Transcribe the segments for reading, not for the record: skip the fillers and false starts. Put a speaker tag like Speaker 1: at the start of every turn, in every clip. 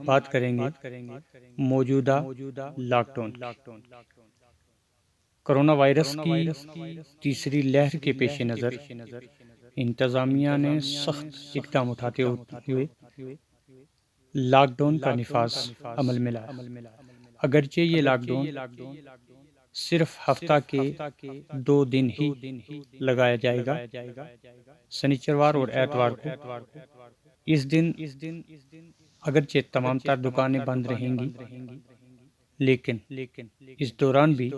Speaker 1: بات کریں گے موجودہ لاک ڈاؤن کرونا وائرس کی تیسری لہر کے پیش نظر انتظامیہ نے سخت اقدام اٹھاتے ہوئے لاک ڈاؤن کا نفاذ عمل میں لایا۔ اگرچہ یہ لاک ڈاؤن صرف ہفتہ کے 2 دن ہی لگایا جائے گا، سنیچروار اور اتوار کو۔ اس دن اگرچہ تمام تر دکانیں بند رہیں گی، لیکن اس دوران بھی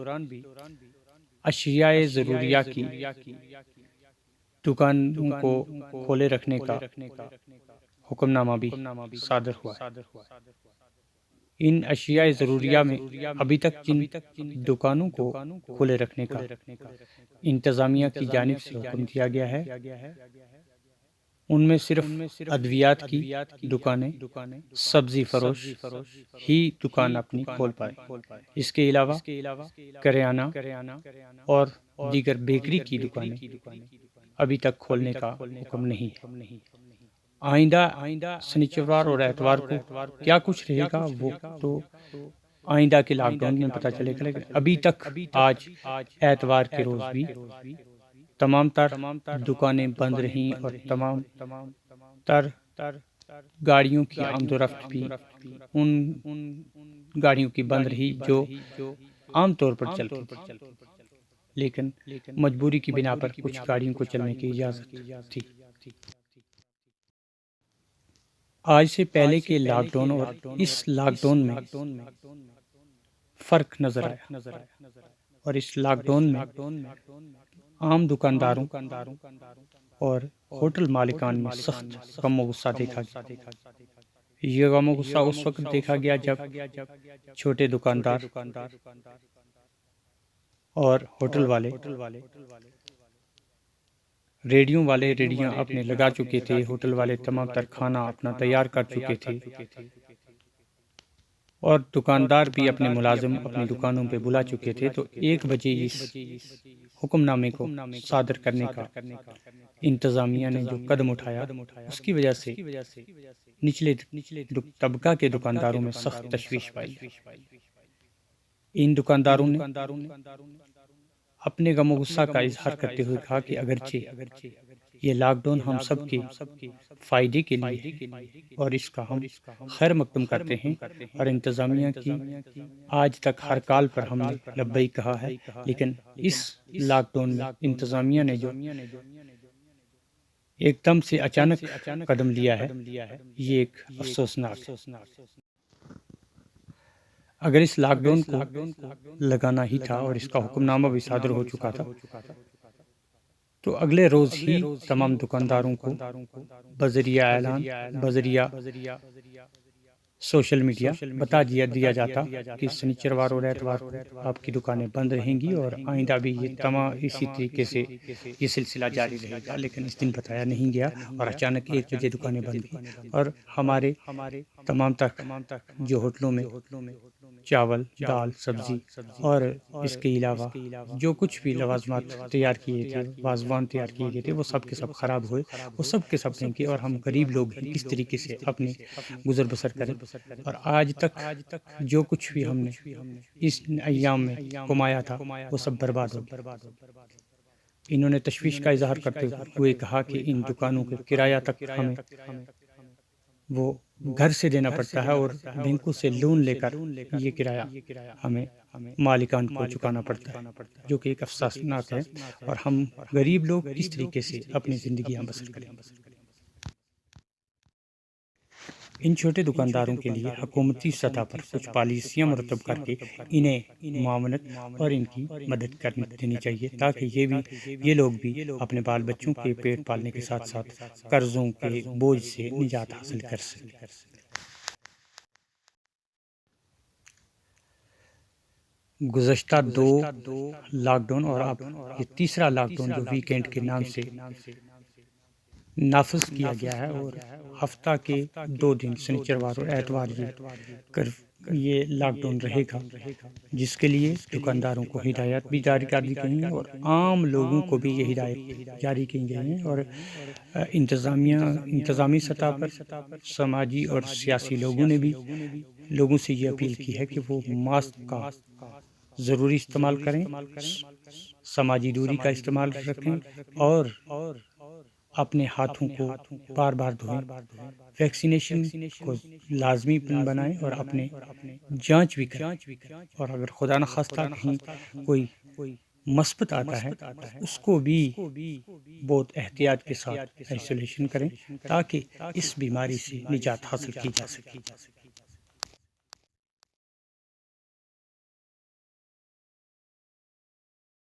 Speaker 1: اشیاء ضروریہ کی دکانوں کو کھولے رکھنے کا حکم نامہ بھی صادر ہوا ہے۔ ان اشیاء ضروریہ میں ابھی تک جن دکانوں کو کھلے رکھنے کا انتظامیہ کی جانب سے حکم دیا گیا ہے، ان میں صرف ادویات کی دکانیں، سبزی فروش ہی دکان اپنی کھول پائے۔ اس کے علاوہ کریانہ اور دیگر بیکری کی دکانیں ابھی تک کھولنے کا حکم نہیں ہے۔ آئندہ سنیچروار اور اتوار کو کیا کچھ رہے گا وہ تو آئندہ کے لاک ڈاؤن میں پتہ چلے گا، لیکن ابھی تک آج اتوار کے روز بھی تمام تر دکانیں بند رہیں اور تمام تر گاڑیوں کی آمد و رفت بھی ان گاڑیوں کی بند رہی جو عام طور پر چلتی تھی، لیکن مجبوری کی بنا پر کچھ گاڑیوں کو چلنے کی اجازت تھی۔ آج سے پہلے کے لاک ڈاؤن اور اس لاک ڈاؤن میں فرق نظر آیا، اور اس لاک ڈاؤن میں عام دکانداروں اور ہوٹل مالکان میں سخت غم و غصہ دیکھا گیا۔ یہ غم و غصہ اس وقت دیکھا گیا جب چھوٹے دکاندار اور ہوٹل والے ریڑیاں اپنے لگا چکے تھے، ہوٹل والے تمام تر کھانا اپنا تیار کر چکے تھے، اور دکاندار بھی اپنے ملازم اپنی دکانوں پہ بلا چکے تھے۔ تو 1 بجے اس حکم نامے کو صادر کرنے کا انتظامیہ نے جو قدم اٹھایا، اس کی وجہ سے نچلے طبقہ کے دکانداروں میں سخت تشویش پائی۔ ان دکانداروں نے اپنے غم و غصہ کا اظہار کرتے ہوئے کہا کہ اگرچہ یہ لاک ڈاؤن ہم سب کے فائدے کے لیے ہے اور اس کا ہم خیر مقدم کرتے ہیں، اور انتظامیہ کی آج تک ہر کال پر ہم نے لبیک کہا ہے، لیکن اس لاک ڈاؤن میں انتظامیہ نے جو ایک دم سے اچانک قدم لیا ہے، یہ ایک افسوسناک ہے۔ اگر اس لاک ڈاؤن کو لگانا ہی تھا اور اس کا حکم نامہ بھی صادر ہو چکا تھا، تو اگلے روز ہی تمام دکانداروں کو بذریعہ اعلان، بذریعہ سوشل میڈیا بتا دیا جاتا کہ سنیچروار اور اتوار کو آپ کی دکانیں بند رہیں گی، اور آئندہ بھی یہ تمام اسی طریقے سے یہ سلسلہ جاری رہے گا۔ لیکن اس دن بتایا نہیں گیا، اور اچانک 1 بجے دکانیں بند کی، اور ہمارے تمام تک جو ہوٹلوں میں چاول، دال، سبزی اور اس کے علاوہ جو کچھ بھی لوازمات تیار کیے تھے، واضوان تیار کیے گئے تھے، وہ سب کے سب خراب ہوئے، وہ سب کے سب پھینکے، اور ہم غریب لوگ کس طریقے سے اپنے گزر بسر کریں۔ اور آج تک جو کچھ بھی ہم نے اس ایام میں کمایا تھا وہ سب برباد ہو گیا۔ انہوں نے تشویش کا اظہار کرتے ہوئے کہا کہ ان دکانوں کے کرایہ تک ہمیں وہ گھر سے دینا پڑتا ہے، اور بینکوں سے لون لے کر یہ کرایہ ہمیں مالکان کو چکانا پڑتا ہے، جو کہ ایک افسوسناک ہے، اور ہم غریب لوگ اس طریقے سے اپنی زندگیاں بسر کریں۔ ان چھوٹے دکانداروں کے لیے حکومتی سطح پر کچھ پالیسیاں مرتب کر کے انہیں معاونت اور ان کی مدد دینی چاہیے، تاکہ یہ لوگ بھی اپنے بال بچوں کے پیٹ پالنے کے ساتھ ساتھ قرضوں کے بوجھ سے نجات حاصل کر سکیں۔ گزشتہ 2 لاک ڈاؤن اور اب یہ تیسرا لاک ڈاؤن جو ویکینڈ کے نام سے نافذ کیا گیا ہے، اور ہفتہ کے 2 دن سنیچروار اور اتوار یہ یہ لاک ڈاؤن رہے گا، جس کے لیے دکانداروں کو ہدایات بھی جاری کر دی گئی ہیں اور عام لوگوں کو بھی یہ ہدایت جاری کی گئی ہیں، اور انتظامی سطح پر سماجی اور سیاسی لوگوں نے بھی لوگوں سے یہ اپیل کی ہے کہ وہ ماسک کا ضروری استعمال کریں، سماجی دوری کا استعمال رکھیں اور اپنے ہاتھوں کو بار بار دھوئیں، ویکسینیشن کو لازمی بنائیں اور اپنے جانچ بھی کریں، اور اگر خدا نخواستہ کہیں کوئی مثبت آتا ہے اس کو بھی بہت احتیاط کے ساتھ آئسولیشن کریں تاکہ اس بیماری سے نجات حاصل کی جا سکے۔